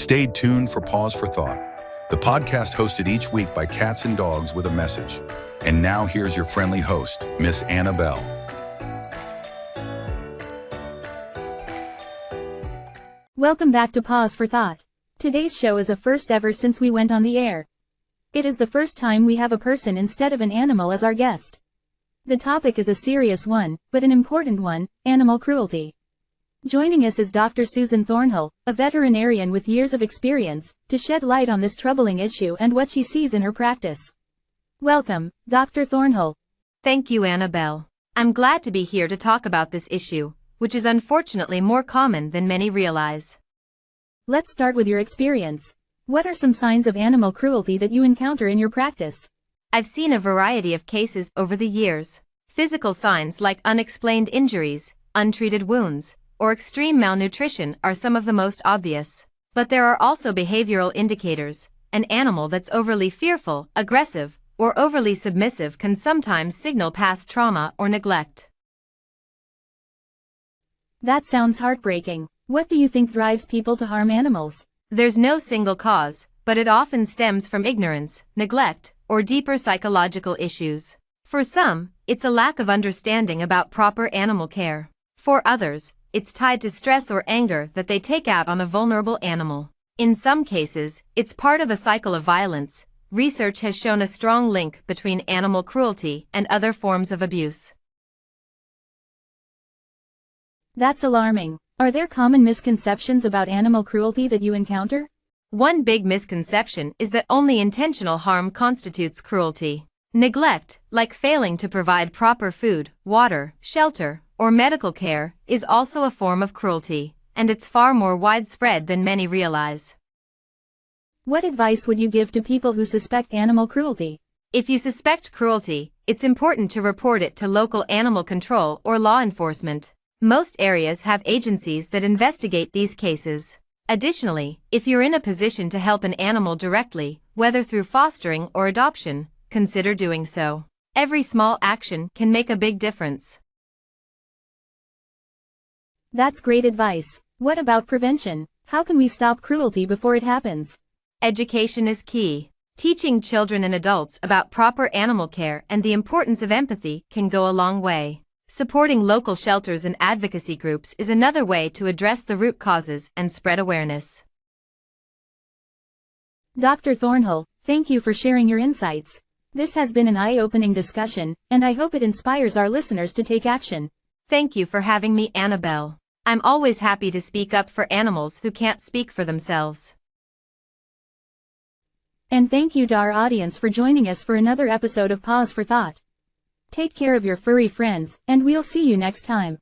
Stay tuned for Pause for Thought, the podcast hosted each week by cats and dogs with a message. And now here's your friendly host, Miss Annabelle. Welcome back to Pause for Thought. Today's show is a first ever since we went on the air. It is the first time we have a person instead of an animal as our guest. The topic is a serious one, but an important one: animal cruelty. Joining us is Dr. Susan Thornhill, a veterinarian with years of experience, to shed light on this troubling issue and what she sees in her practice. Welcome, Dr. Thornhill. Thank you, Annabelle. I'm glad to be here to talk about this issue, which is unfortunately more common than many realize. Let's start with your experience. What are some signs of animal cruelty that you encounter in your practice? I've seen a variety of cases over the years. Physical signs like unexplained injuries, untreated wounds, or extreme malnutrition are some of the most obvious. But there are also behavioral indicators. An animal that's overly fearful, aggressive, or overly submissive can sometimes signal past trauma or neglect. That sounds heartbreaking. What do you think drives people to harm animals? There's no single cause, but it often stems from ignorance, neglect, or deeper psychological issues. For some, it's a lack of understanding about proper animal care. For others, it's tied to stress or anger that they take out on a vulnerable animal. In some cases, it's part of a cycle of violence. Research has shown a strong link between animal cruelty and other forms of abuse. That's alarming. Are there common misconceptions about animal cruelty that you encounter? One big misconception is that only intentional harm constitutes cruelty. Neglect, like failing to provide proper food, water, shelter, or medical care, is also a form of cruelty, and it's far more widespread than many realize. What advice would you give to people who suspect animal cruelty? If you suspect cruelty, it's important to report it to local animal control or law enforcement. Most areas have agencies that investigate these cases. Additionally, if you're in a position to help an animal directly, whether through fostering or adoption, consider doing so. Every small action can make a big difference. That's great advice. What about prevention? How can we stop cruelty before it happens? Education is key. Teaching children and adults about proper animal care and the importance of empathy can go a long way. Supporting local shelters and advocacy groups is another way to address the root causes and spread awareness. Dr. Thornhill, thank you for sharing your insights. This has been an eye-opening discussion, and I hope it inspires our listeners to take action. Thank you for having me, Annabelle. I'm always happy to speak up for animals who can't speak for themselves. And thank you to our audience for joining us for another episode of Pause for Thought. Take care of your furry friends, and we'll see you next time.